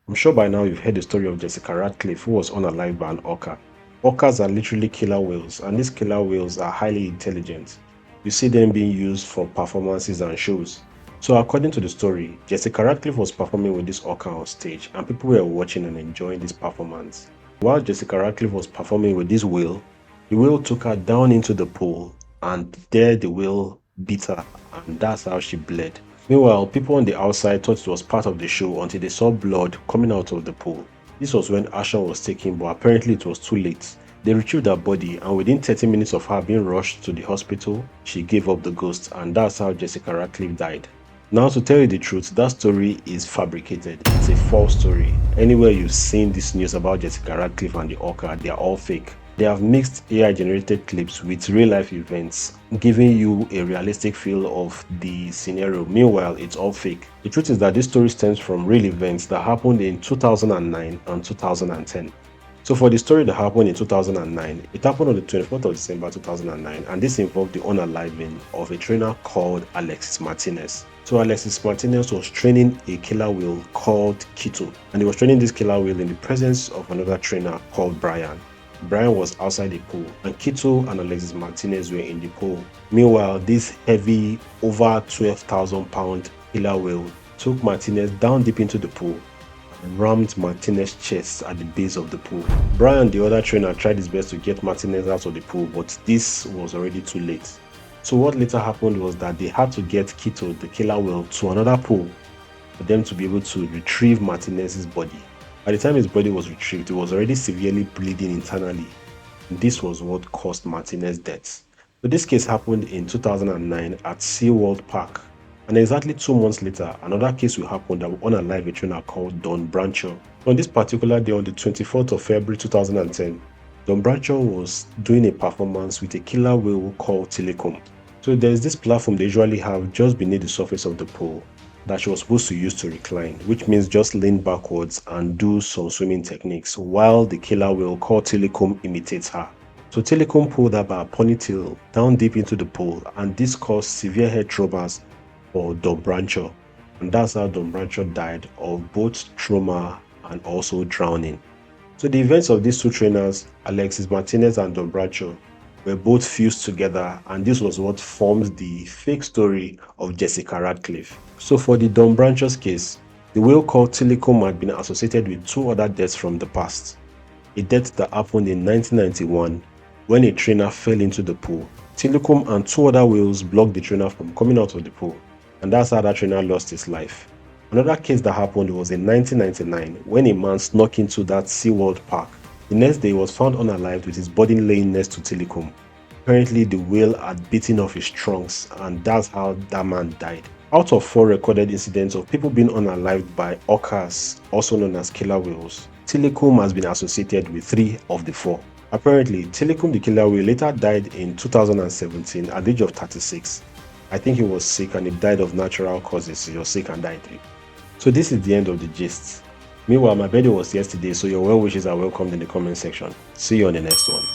I'm sure by now you've heard the story of Jessica Radcliffe, who was unalived by an orca. Orcas are literally killer whales, and these killer whales are highly intelligent. You see them being used for performances and shows. So according to the story, Jessica Radcliffe was performing with this orca on stage, and people were watching and enjoying this performance. While Jessica Radcliffe was performing with this whale, the whale took her down into the pool, and there the whale beat her, and that's how she bled. Meanwhile, people on the outside thought it was part of the show until they saw blood coming out of the pool. This was when action was taken, but apparently it was too late. They retrieved her body, and within 30 minutes of her being rushed to the hospital, she gave up the ghost, and that's how Jessica Radcliffe died. Now, to tell you the truth, that story is fabricated. It's a false story. Anywhere you've seen this news about Jessica Radcliffe and the orca, they are all fake. They have mixed AI-generated clips with real-life events, giving you a realistic feel of the scenario. Meanwhile, it's all fake. The truth is that this story stems from real events that happened in 2009 and 2010. So for the story that happened in 2009, it happened on the 24th of December 2009, and this involved the unaliving of a trainer called Alexis Martinez. So Alexis Martinez was training a killer whale called Kito, and he was training this killer whale in the presence of another trainer called Brian. Brian was outside the pool, and Kito and Alexis Martinez were in the pool. Meanwhile, this heavy, over 12,000-pound killer whale took Martinez down deep into the pool and rammed Martinez's chest at the base of the pool. Brian, the other trainer, tried his best to get Martinez out of the pool, but this was already too late. So what later happened was that they had to get Kito, the killer whale, to another pool for them to be able to retrieve Martinez's body. By the time his body was retrieved, he was already severely bleeding internally. And this was what caused Martinez's death. So this case happened in 2009 at SeaWorld Park. And exactly 2 months later, another case will happen that will unalive a trainer called Don Brancho. On this particular day, on the 24th of February 2010, Don Brancho was doing a performance with a killer whale called Telecom. So there's this platform they usually have just beneath the surface of the pool that she was supposed to use to recline, which means just lean backwards and do some swimming techniques while the killer whale called Telecom imitates her. So Telecom pulled her by a ponytail down deep into the pool, and this caused severe head traumas for Don Brancho, and that's how Don Brancho died of both trauma and also drowning. So the events of these two trainers, Alexis Martinez and Don Brancho, were both fused together, and this was what forms the fake story of Jessica Radcliffe. So for the Don Brancho's case, the whale called Telecom had been associated with 2 other deaths from the past. A death that happened in 1991 when a trainer fell into the pool. Telecom and 2 other whales blocked the trainer from coming out of the pool, and that's how that trainer lost his life. Another case that happened was in 1999 when a man snuck into that SeaWorld Park. The next day, he was found unalived with his body laying next to Telecom. Apparently, the whale had bitten off his trunks, and that's how that man died. Out of 4 recorded incidents of people being unalived by orcas, also known as killer whales, Telecom has been associated with 3 of the 4. Apparently, Telecom the killer whale later died in 2017 at the age of 36. I think he was sick and he died of natural causes. He was sick and died. So this is the end of the gist. Meanwhile, my birthday was yesterday, so your well wishes are welcomed in the comment section. See you on the next one.